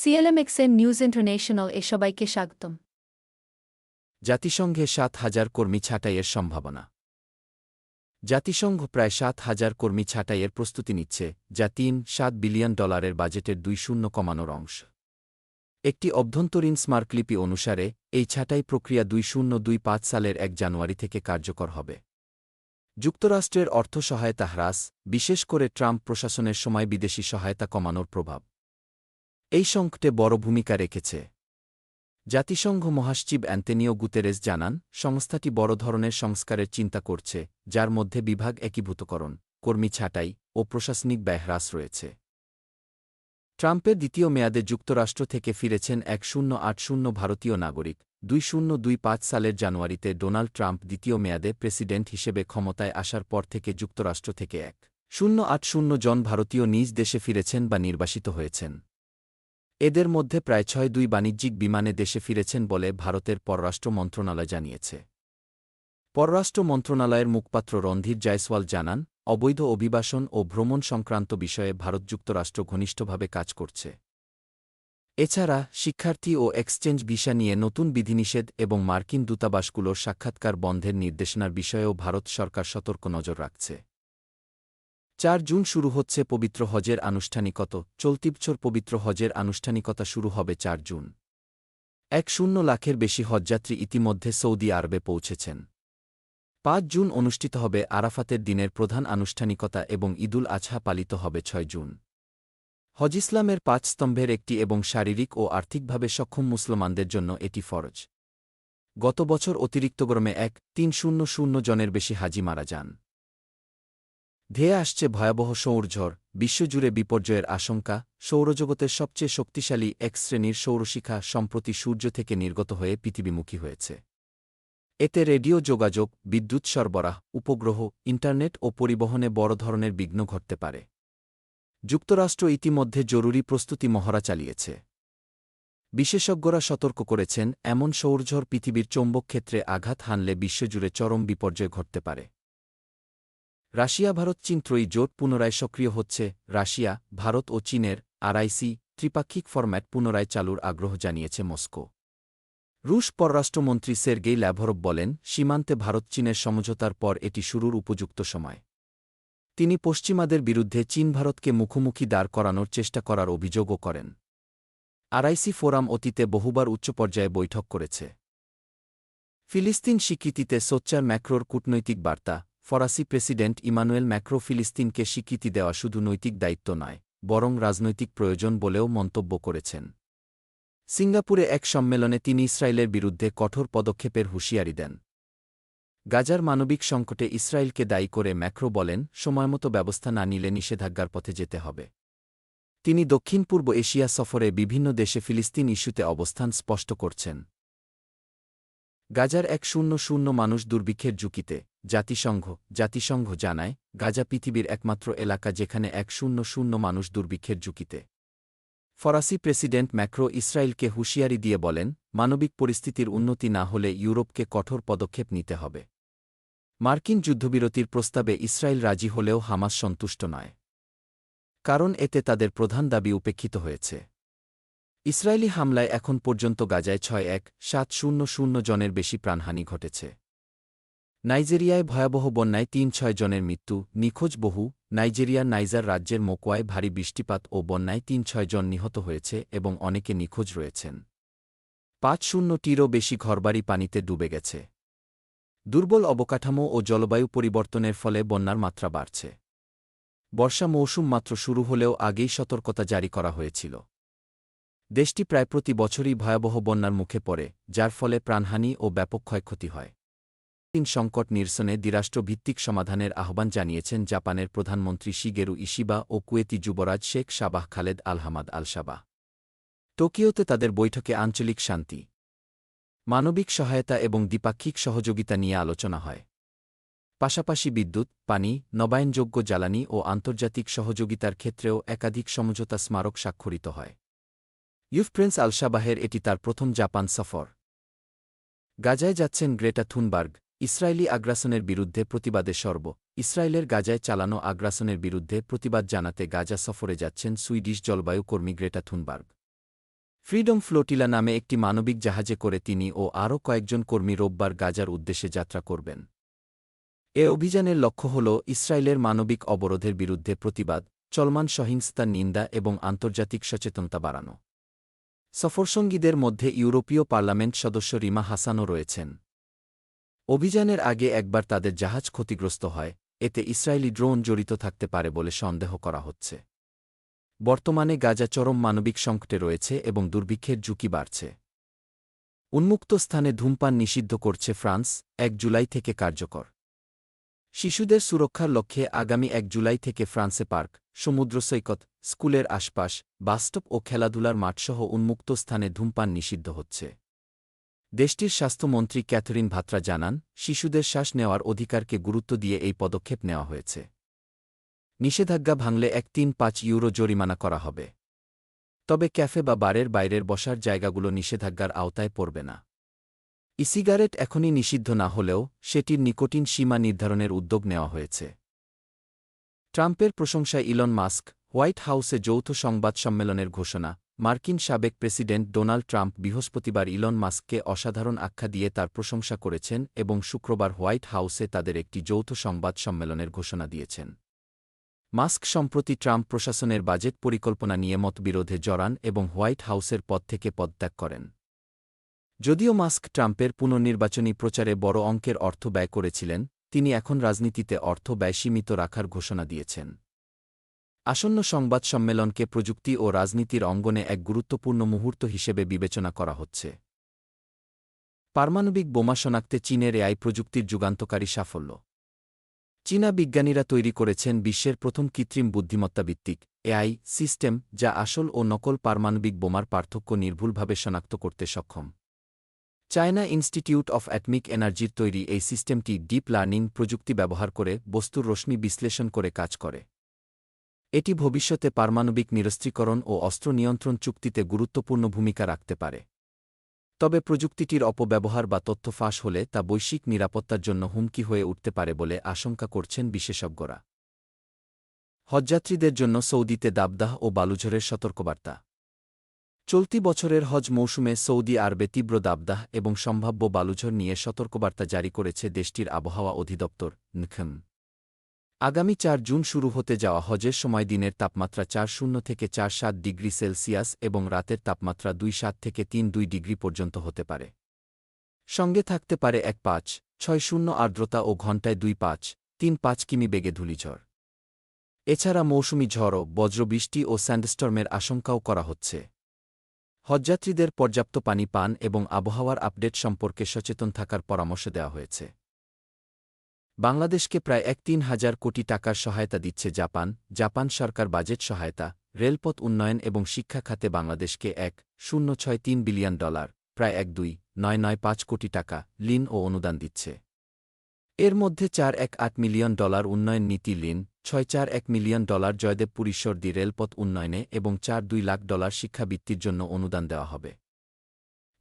সিএলএমএক্সএন news international এ সবাইকে স্বাগতম। জাতিসংঘে ৭,০০০ কর্মী ছাঁটাইয়ের সম্ভাবনা। জাতিসংঘ প্রায় ৭,০০০ কর্মী ছাঁটাইয়ের প্রস্তুতি নিচ্ছে, যা $৩.৭ বিলিয়ন বাজেটের ২-০ কমানোর অংশ। একটি অভ্যন্তরীণ স্মারকলিপি অনুসারে এই ছাঁটাই প্রক্রিয়া ২০২৫ সালের ১ জানুয়ারি থেকে কার্যকর হবে। যুক্তরাষ্ট্রের অর্থ সহায়তা হ্রাস, বিশেষ করে ট্রাম্প প্রশাসনের সময় বিদেশি সহায়তা কমানোর প্রভাব এই সংকটে বড় ভূমিকা রেখেছে। জাতিসংঘ মহাসচিব অ্যান্তোনিও গুতেরেস জানান, সংস্থাটি বড় ধরনের সংস্কারের চিন্তা করছে, যার মধ্যে বিভাগ একীভূতকরণ, কর্মী ছাঁটাই ও প্রশাসনিক ব্যয় হ্রাস রয়েছে। ট্রাম্পের দ্বিতীয় মেয়াদে যুক্তরাষ্ট্র থেকে ফিরেছেন ১০৮০ ভারতীয় নাগরিক। ২০২৫ সালের জানুয়ারিতে ডোনাল্ড ট্রাম্প দ্বিতীয় মেয়াদে প্রেসিডেন্ট হিসেবে ক্ষমতায় আসার পর থেকে যুক্তরাষ্ট্র থেকে ১০৮০ জন ভারতীয় নিজ দেশে ফিরেছেন বা নির্বাসিত হয়েছেন। এদের মধ্যে প্রায় ৬ বাণিজ্যিক বিমানে দেশে ফিরেছেন বলে ভারতের পররাষ্ট্র মন্ত্রণালয় জানিয়েছে। পররাষ্ট্র মন্ত্রণালয়ের মুখপাত্র রণধীর জয়সওয়াল জানান, অবৈধ অভিবাসন ও ভ্রমণ সংক্রান্ত বিষয়ে ভারত যুক্তরাষ্ট্র ঘনিষ্ঠভাবে কাজ করছে। এছাড়া শিক্ষার্থী ও এক্সচেঞ্জ ভিসা নিয়ে নতুন বিধিনিষেধ এবং মার্কিন দূতাবাসগুলোর সাক্ষাৎকার বন্ধের নির্দেশনার বিষয়েও ভারত সরকার সতর্ক নজর রাখছে। ৪ জুন শুরু হচ্ছে পবিত্র হজের আনুষ্ঠানিকতা। চলতি বছর পবিত্র হজের আনুষ্ঠানিকতা শুরু হবে ৪ জুন। ১.০ লাখের বেশি হজযাত্রী ইতিমধ্যে সৌদি আরবে পৌঁছেছেন। ৫ জুন অনুষ্ঠিত হবে আরাফাতের দিনের প্রধান আনুষ্ঠানিকতা এবং ঈদুল আজহা পালিত হবে ৬ জুন। হজ ইসলামের ৫ স্তম্ভের একটি এবং শারীরিক ও আর্থিকভাবে সক্ষম মুসলমানদের জন্য এটি ফরজ। গত বছর অতিরিক্ত গরমে ১.৩০ জনের বেশি হাজি মারা যান। ধেয়ে আসছে ভয়াবহ সৌরঝড়, বিশ্বজুড়ে বিপর্যয়ের আশঙ্কা। সৌরজগতের সবচেয়ে শক্তিশালী এক শ্রেণীর সৌরশিখা সম্প্রতি সূর্য থেকে নির্গত হয়ে পৃথিবীমুখী হয়েছে। এতে রেডিও যোগাযোগ, বিদ্যুৎ সরবরাহ, উপগ্রহ, ইন্টারনেট ও পরিবহনে বড় ধরনের বিঘ্ন ঘটতে পারে। যুক্তরাষ্ট্র ইতিমধ্যে জরুরি প্রস্তুতি মহড়া চালিয়েছে। বিশেষজ্ঞরা সতর্ক করেছেন, এমন সৌরঝড় পৃথিবীর চৌম্বক ক্ষেত্রে আঘাত হানলে বিশ্বজুড়ে চরম বিপর্যয় ঘটতে পারে। রাশিয়া ভারত চীন ত্রয়ী জোট পুনরায় সক্রিয় হচ্ছে। রাশিয়া, ভারত ও চীনের আরআইসি ত্রিপাক্ষিক ফরম্যাট পুনরায় চালুর আগ্রহ জানিয়েছে মস্কো। রুশ পররাষ্ট্রমন্ত্রী সের্গেই ল্যাভরভ বলেন, সীমান্তে ভারত চীনের সমঝোতার পর এটি শুরুর উপযুক্ত সময়। তিনি পশ্চিমাদের বিরুদ্ধে চীন ভারতকে মুখোমুখি দাঁড় করানোর চেষ্টা করার অভিযোগও করেন। আরআইসি ফোরাম অতীতে বহুবার উচ্চ পর্যায়ে বৈঠক করেছে। ফিলিস্তিন স্বীকৃতিতে সোচ্চার ম্যাক্রোর কূটনৈতিক বার্তা। ফরাসি প্রেসিডেন্ট ইমানুয়েল ম্যাক্রো ফিলিস্তিনকে স্বীকৃতি দেওয়া শুধু নৈতিক দায়িত্ব নয়, বরং রাজনৈতিক প্রয়োজন বলেও মন্তব্য করেছেন। সিঙ্গাপুরে এক সম্মেলনে তিনি ইসরায়েলের বিরুদ্ধে কঠোর পদক্ষেপের হুঁশিয়ারি দেন। গাজার মানবিক সংকটে ইসরায়েলকে দায়ী করে ম্যাক্রো বলেন, সময়মতো ব্যবস্থা না নিলে নিষেধাজ্ঞার পথে যেতে হবে। তিনি দক্ষিণ পূর্ব এশিয়া সফরে বিভিন্ন দেশে ফিলিস্তিন ইস্যুতে অবস্থান স্পষ্ট করছেন। গাজার ১০০ মানুষ দুর্ভিক্ষের ঝুঁকিতে। জাতিসংঘ জানায়, গাজা পৃথিবীর একমাত্র এলাকা যেখানে ১০০ মানুষ দুর্ভিক্ষের ঝুঁকিতে। ফরাসি প্রেসিডেন্ট ম্যাক্রো ইসরায়েলকে হুঁশিয়ারি দিয়ে বলেন, মানবিক পরিস্থিতির উন্নতি না হলে ইউরোপকে কঠোর পদক্ষেপ নিতে হবে। মার্কিন যুদ্ধবিরতির প্রস্তাবে ইসরায়েল রাজি হলেও হামাস সন্তুষ্ট নয়। কারণ এতে তাদের প্রধান দাবি উপেক্ষিত হয়েছে। ইসরায়েলি হামলায় এখন পর্যন্ত গাজায় ৬,১৭০ জনের বেশি প্রাণহানি ঘটেছে। নাইজেরিয়ায় ভয়াবহ বন্যায় ৩-৬ জনের মৃত্যু, নিখোঁজ বহু। নাইজেরিয়ার নাইজার রাজ্যের মোকোয়ায় ভারী বৃষ্টিপাত ও বন্যায় ৩-৬ জন নিহত হয়েছে এবং অনেকে নিখোঁজ রয়েছেন। ৫০০টিরও বেশি ঘরবাড়ি পানিতে ডুবে গেছে। দুর্বল অবকাঠামো ও জলবায়ু পরিবর্তনের ফলে বন্যার মাত্রা বাড়ছে। বর্ষা মৌসুম মাত্র শুরু হলেও আগেই সতর্কতা জারি করা হয়েছিল। দেশটি প্রায় প্রতি বছরই ভয়াবহ বন্যার মুখে পড়ে, যার ফলে প্রাণহানি ও ব্যাপক ক্ষয়ক্ষতি হয়। সংকট নিরসনে দ্বিরাষ্ট্রভিত্তিক সমাধানের আহ্বান জানিয়েছেন জাপানের প্রধানমন্ত্রী শিগেরু ইশিবা ও কুয়েতি যুবরাজ Sheikh Sabah Khaled Al Hamad Al Sabah. টোকিওতে তাদের বৈঠকে আঞ্চলিক শান্তি, মানবিক সহায়তা এবং দ্বিপাক্ষিক সহযোগিতা নিয়ে আলোচনা হয়। পাশাপাশি বিদ্যুৎ, পানি, নবায়নযোগ্য জ্বালানি ও আন্তর্জাতিক সহযোগিতার ক্ষেত্রেও একাধিক সমঝোতা স্মারক স্বাক্ষরিত হয়। প্রিন্স আল সাবাহের এটি তার প্রথম জাপান সফর। গাজায় যাচ্ছেন গ্রেটা থুনবার্গ। ইসরায়েলি আগ্রাসনের বিরুদ্ধে প্রতিবাদে ইসরায়েলের গাজায় চালানো আগ্রাসনের বিরুদ্ধে প্রতিবাদ জানাতে গাজা সফরে যাচ্ছেন সুইডিশ জলবায়ু কর্মী গ্রেটা থুনবার্গ। ফ্রিডম ফ্লোটিলা নামে একটি মানবিক জাহাজে করে তিনি ও আরও কয়েকজন কর্মী রোববার গাজার উদ্দেশ্যে যাত্রা করবেন। এ অভিযানের লক্ষ্য হল ইসরায়েলের মানবিক অবরোধের বিরুদ্ধে প্রতিবাদ, চলমান সহিংসতার নিন্দা এবং আন্তর্জাতিক সচেতনতা বাড়ানো। সফরসঙ্গীদের মধ্যে ইউরোপীয় পার্লামেন্ট সদস্য রিমা হাসানও রয়েছেন। অভিযানের আগে একবার তাদের জাহাজ ক্ষতিগ্রস্ত হয়, এতে ইসরায়েলি ড্রোন জড়িত থাকতে পারে বলে সন্দেহ করা হচ্ছে। বর্তমানে গাজা চরম মানবিক সংকটে রয়েছে এবং দুর্ভিক্ষের ঝুঁকি বাড়ছে। উন্মুক্ত স্থানে ধূমপান নিষিদ্ধ করছে ফ্রান্স, ১ জুলাই থেকে কার্যকর। শিশুদের সুরক্ষার লক্ষ্যে আগামী ১ জুলাই থেকে ফ্রান্সে পার্ক, সমুদ্র সৈকত, স্কুলের আশপাশ, বাসস্টপ ও খেলাধুলার মাঠসহ উন্মুক্ত স্থানে ধূমপান নিষিদ্ধ হচ্ছে। দেশটির স্বাস্থ্যমন্ত্রী ক্যাথরিন ভাত্রা জানান, শিশুদের শ্বাস নেওয়ার অধিকারকে গুরুত্ব দিয়ে এই পদক্ষেপ নেওয়া হয়েছে। নিষেধাজ্ঞা ভাঙলে ১৩৫ ইউরো জরিমানা করা হবে। তবে ক্যাফে বা বারের বাইরের বসার জায়গাগুলো নিষেধাজ্ঞার আওতায় পড়বে না। সিগারেট এখনই নিষিদ্ধ না হলেও সেটির নিকোটিন সীমা নির্ধারণের উদ্যোগ নেওয়া হয়েছে। ট্রাম্পের প্রশংসায় ইলন মাস্ক, হোয়াইট হাউসে যৌথ সংবাদ সম্মেলনের ঘোষণা। মার্কিন সাবেক প্রেসিডেন্ট ডোনাল্ড ট্রাম্প বৃহস্পতিবার ইলন মাস্ককে অসাধারণ আখ্যা দিয়ে তার প্রশংসা করেছেন এবং শুক্রবার হোয়াইট হাউসে তাদের একটি যৌথ সংবাদ সম্মেলনের ঘোষণা দিয়েছেন। মাস্ক সম্প্রতি ট্রাম্প প্রশাসনের বাজেট পরিকল্পনা নিয়ে মতবিরোধে জড়ান এবং হোয়াইট হাউসের পদ থেকে পদত্যাগ করেন। যদিও মাস্ক ট্রাম্পের পুনর্নির্বাচনী প্রচারে বড় অঙ্কের অর্থ ব্যয় করেছিলেন, তিনি এখন রাজনীতিতে অর্থ ব্যয় সীমিত রাখার ঘোষণা দিয়েছেন। আসন্ন সংবাদ সম্মেলনকে প্রযুক্তি ও রাজনীতির অঙ্গনে এক গুরুত্বপূর্ণ মুহূর্ত হিসেবে বিবেচনা করা হচ্ছে। পারমাণবিক বোমা শনাক্তে চীনের এআই প্রযুক্তির যুগান্তকারী সাফল্য। চীনা বিজ্ঞানীরা তৈরি করেছেন বিশ্বের প্রথম কৃত্রিম বুদ্ধিমত্তাভিত্তিক এআই সিস্টেম, যা আসল ও নকল পারমাণবিক বোমার পার্থক্য নির্ভুলভাবে শনাক্ত করতে সক্ষম। চায়না ইনস্টিটিউট অফ অ্যাটমিক এনার্জির তৈরি এই সিস্টেমটি ডিপ লার্নিং প্রযুক্তি ব্যবহার করে বস্তুর রশ্মি বিশ্লেষণ করে কাজ করে। এটি ভবিষ্যতে পারমাণবিক নিরস্ত্রীকরণ ও অস্ত্র নিয়ন্ত্রণ চুক্তিতে গুরুত্বপূর্ণ ভূমিকা রাখতে পারে। তবে প্রযুক্তিটির অপব্যবহার বা তথ্য ফাঁস হলে তা বৈশ্বিক নিরাপত্তার জন্য হুমকি হয়ে উঠতে পারে বলে আশঙ্কা করছেন বিশেষজ্ঞরা। হজযাত্রীদের জন্য সৌদিতে দাবদাহ ও বালুঝড়ের সতর্কবার্তা। চলতি বছরের হজ মৌসুমে সৌদি আরবে তীব্র দাবদাহ এবং সম্ভাব্য বালুঝড় নিয়ে সতর্কবার্তা জারি করেছে দেশটির আবহাওয়া অধিদপ্তর নখম। আগামী ৪ জুন শুরু হতে যাওয়া হজের সময় দিনের তাপমাত্রা ৪০ থেকে ৪৭ ডিগ্রি সেলসিয়াস এবং রাতের তাপমাত্রা ২৭ থেকে ৩২ ডিগ্রি পর্যন্ত হতে পারে। সঙ্গে থাকতে পারে ১৫-৬০ আর্দ্রতা ও ঘণ্টায় ২৫-৩৫ কিমি বেগে ধূলিঝড়। এছাড়া মৌসুমি ঝড়, বজ্রবৃষ্টি ও স্যান্ডস্টর্মের আশঙ্কাও করা হচ্ছে। হজযাত্রীদের পর্যাপ্ত পানি পান এবং আবহাওয়ার আপডেট সম্পর্কে সচেতন থাকার পরামর্শ দেওয়া হয়েছে। বাংলাদেশকে প্রায় ৩,০০০ কোটি টাকার সহায়তা দিচ্ছে জাপান। জাপান সরকার বাজেট সহায়তা, রেলপথ উন্নয়ন এবং শিক্ষা খাতে বাংলাদেশকে $১.০৬৩ বিলিয়ন, প্রায় ১,২,৯৯৫ কোটি টাকা ঋণ ও অনুদান দিচ্ছে। এর মধ্যে $৪,১৮ মিলিয়ন উন্নয়ন নীতি ঋণ, $৬,৪১ মিলিয়ন জয়দেবপুর ঈশ্বরদী রেলপথ উন্নয়নে এবং $৪.২ লাখ শিক্ষাবৃত্তির জন্য অনুদান দেওয়া হবে।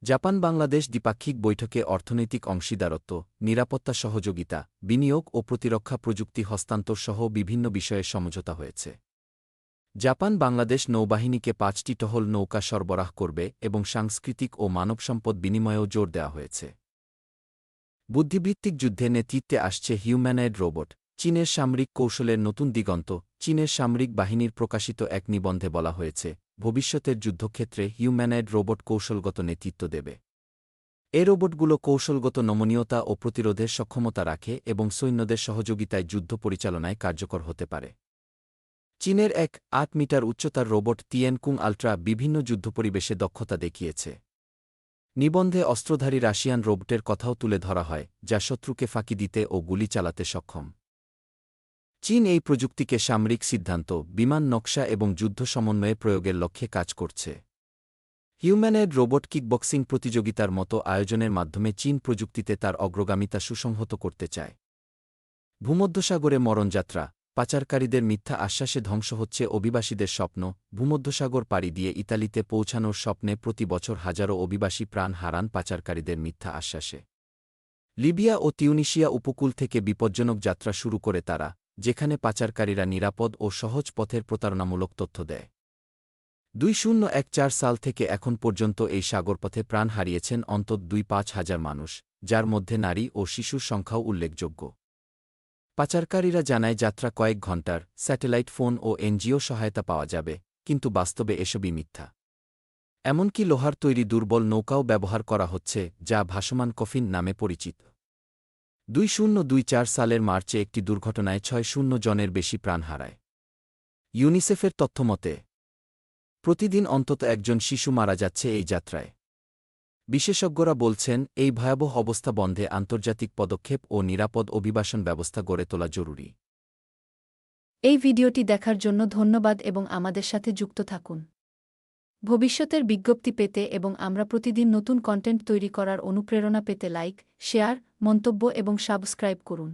জাপান বাংলাদেশ দ্বিপাক্ষিক বৈঠকে অর্থনৈতিক অংশীদারত্ব, নিরাপত্তা সহযোগিতা, বিনিয়োগ ও প্রতিরক্ষা প্রযুক্তি হস্তান্তর সহ বিভিন্ন বিষয়ে সমঝোতা হয়েছে। জাপান বাংলাদেশ নৌবাহিনীকে ৫টি টহল নৌকা সরবরাহ করবে এবং সাংস্কৃতিক ও মানবসম্পদ বিনিময়েও জোর দেওয়া হয়েছে। বুদ্ধিবৃত্তিক যুদ্ধে নেতৃত্বে আসছে হিউম্যানয়েড রোবট, চীনের সামরিক কৌশলের নতুন দিগন্ত। চীনের সামরিক বাহিনীর প্রকাশিত এক নিবন্ধে বলা হয়েছে, ভবিষ্যতের যুদ্ধক্ষেত্রে হিউম্যানয়েড রোবট কৌশলগত নেতৃত্ব দেবে। এ রোবটগুলো কৌশলগত নমনীয়তা ও প্রতিরোধের সক্ষমতা রাখে এবং সৈন্যদের সহযোগিতায় যুদ্ধ পরিচালনায় কার্যকর হতে পারে। চীনের এক ৮ মিটার উচ্চতার রোবট তিয়ানকুং আল্ট্রা বিভিন্ন যুদ্ধপরিবেশে দক্ষতা দেখিয়েছে। নিবন্ধে অস্ত্রধারী রাশিয়ান রোবটের কথাও তুলে ধরা হয়, যা শত্রুকে ফাঁকি দিতে ও গুলি চালাতে সক্ষম। চীন এই প্রযুক্তিকে সামরিক সিদ্ধান্ত, বিমান নকশা এবং যুদ্ধ সমন্বয়ে প্রয়োগের লক্ষ্যে কাজ করছে। হিউম্যানয়েড রোবট কিকবক্সিং প্রতিযোগিতার মতো আয়োজনের মাধ্যমে চীন প্রযুক্তিতে তার অগ্রগামিতা সুসংহত করতে চায়। ভূমধ্যসাগরে মরণযাত্রা, পাচারকারীদের মিথ্যা আশ্বাসে ধ্বংস হচ্ছে অভিবাসীদের স্বপ্ন। ভূমধ্যসাগর পাড়ি দিয়ে ইতালিতে পৌঁছানোর স্বপ্নে প্রতি বছর হাজারো অভিবাসী প্রাণ হারান পাচারকারীদের মিথ্যা আশ্বাসে। লিবিয়া ও তিউনিশিয়া উপকূল থেকে বিপজ্জনক যাত্রা শুরু করে তারা, যেখানে পাচারকারীরা নিরাপদ ও সহজ পথের প্রতারণামূলক তথ্য দেয়। 2014 সাল থেকে এখন পর্যন্ত এই সাগরপথে প্রাণ হারিয়েছেন অন্তত 2-5 হাজার মানুষ, যার মধ্যে নারী ও শিশুর সংখ্যাও উল্লেখযোগ্য। পাচারকারীরা জানায় যাত্রা কয়েক ঘণ্টার, স্যাটেলাইট ফোন ও এনজিও সহায়তা পাওয়া যাবে, কিন্তু বাস্তবে এসবই মিথ্যা। এমনকি লোহার তৈরি দুর্বল নৌকাও ব্যবহার করা হচ্ছে, যা ভাসমান কফিন নামে পরিচিত। 2024 সালের মার্চে একটি দুর্ঘটনায় 6 জনের বেশি প্রাণ হারায়। ইউনিসেফের তথ্যমতে প্রতিদিন অন্তত একজন শিশু মারা যাচ্ছে এই যাত্রায়। বিশেষজ্ঞরা বলছেন, এই ভয়াবহ অবস্থা বন্ধে আন্তর্জাতিক পদক্ষেপ ও নিরাপদ অভিবাসন ব্যবস্থা গড়ে তোলা জরুরি। এই ভিডিওটি দেখার জন্য ধন্যবাদ এবং আমাদের সাথে যুক্ত থাকুন। ভবিষ্যতের বিজ্ঞপ্তি পেতে এবং আমরা প্রতিদিন নতুন কন্টেন্ট তৈরি করার অনুপ্রেরণা পেতে লাইক, শেয়ার, মন্তব্য এবং সাবস্ক্রাইব করুন।